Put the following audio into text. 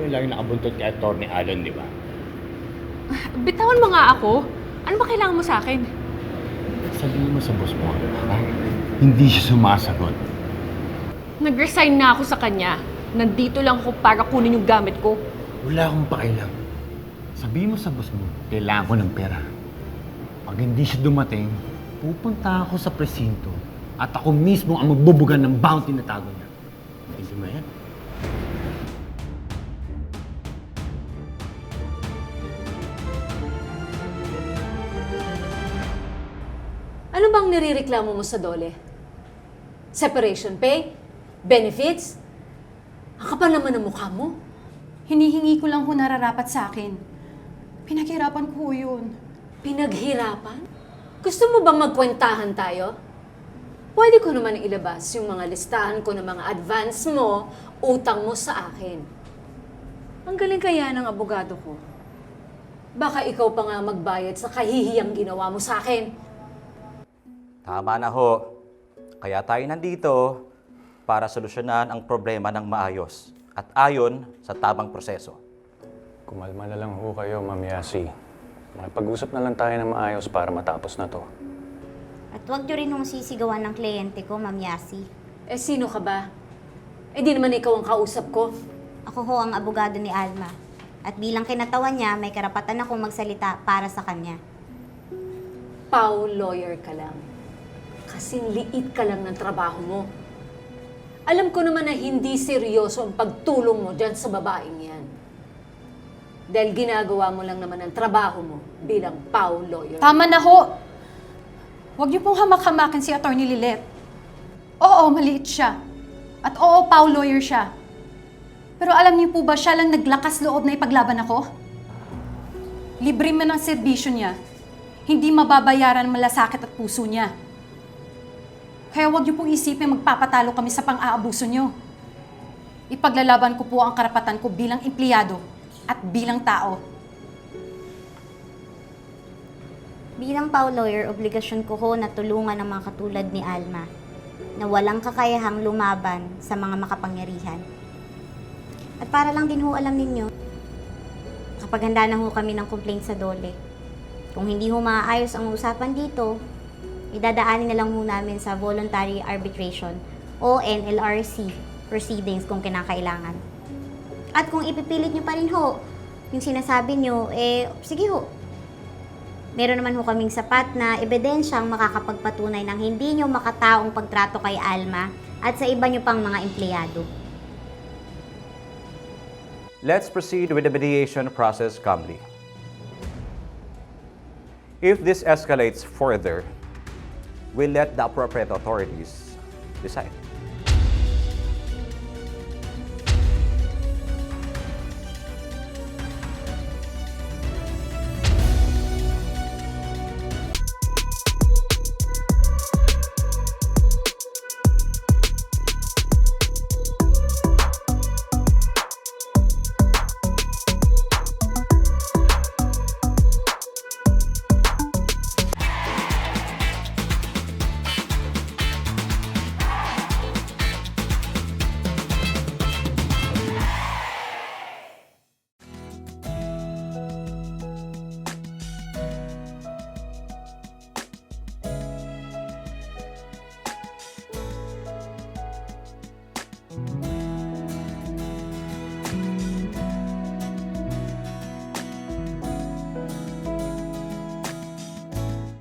lang nakabuntot kay Atty. Alan, di ba? Bitawan mo nga ako. Ano ba kailangan mo sa akin? Sabihin mo sa boss mo, ha? Hindi siya sumasagot. Nag-resign na ako sa kanya. Nandito lang ako para kunin yung gamit ko. Wala akong pakialam. Sabihin mo sa boss mo, kailangan ko ng pera. Pag hindi siya dumating, pupunta ako sa presinto at ako mismo ang magbubugan ng bounty na tago niya. Hindi mo yan? Ano bang nirereklamo mo sa Dole? Separation pay? Benefits? Ang kapal naman ang mukha mo. Hinihingi ko lang ho nararapat sa akin. Pinaghirapan ko yun. Pinaghirapan? Gusto mo bang magkwentahan tayo? Pwede ko naman ilabas yung mga listahan ko ng mga advance mo, utang mo sa akin. Ang galing kaya ng abogado ko. Baka ikaw pa nga magbayad sa kahihiyang ginawa mo sa akin. Tama na ho. Kaya tayo nandito para solusyonan ang problema ng maayos at ayon sa tamang proseso. Kumalma na lang ho kayo, Ma'am Yasi. Makipag-usap na lang tayo ng maayos para matapos na to. At huwag niyo rin hong sisigawan ng kliyente ko, Ma'am Yasi. Eh sino ka ba? Eh di naman ikaw ang kausap ko. Ako ho ang abogado ni Alma. At bilang kinatawan niya, may karapatan akong magsalita para sa kanya. Pau, lawyer ka lang. Kasing liit ka lang ng trabaho mo. Alam ko naman na hindi seryoso ang pagtulong mo dyan sa babaeng yan. Dahil ginagawa mo lang naman ang trabaho mo bilang Pau lawyer. Tama na ho! Huwag niyo pong hamak-hamakin si Atty. Lilet. Oo, maliit siya. At oo, Pau lawyer siya. Pero alam niyo po ba siya lang naglakas loob na ipaglaban ako? Libre man ang serbisyo niya. Hindi mababayaran ang malasakit at puso niya. Kaya huwag niyo pong isipin magpapatalo kami sa pang-aabuso niyo. Ipaglalaban ko po ang karapatan ko bilang empleyado at bilang tao. Bilang Pau lawyer, obligasyon ko ho na tulungan ang mga katulad ni Alma na walang kakayahang lumaban sa mga makapangyarihan. At para lang din ho alam ninyo, kapag handa na ho kami ng complaint sa Dole, kung hindi ho maayos ang usapan dito, idadaanin na lang ho namin sa Voluntary Arbitration o NLRC proceedings kung kinakailangan. At kung ipipilit nyo pa rin ho, yung sinasabi nyo, sige ho. Meron naman ho kaming sapat na ebidensyang makakapagpatunay ng hindi nyo makataong pagtrato kay Alma at sa iba nyo pang mga empleyado. Let's proceed with the mediation process calmly. If this escalates further, we'll let the appropriate authorities decide.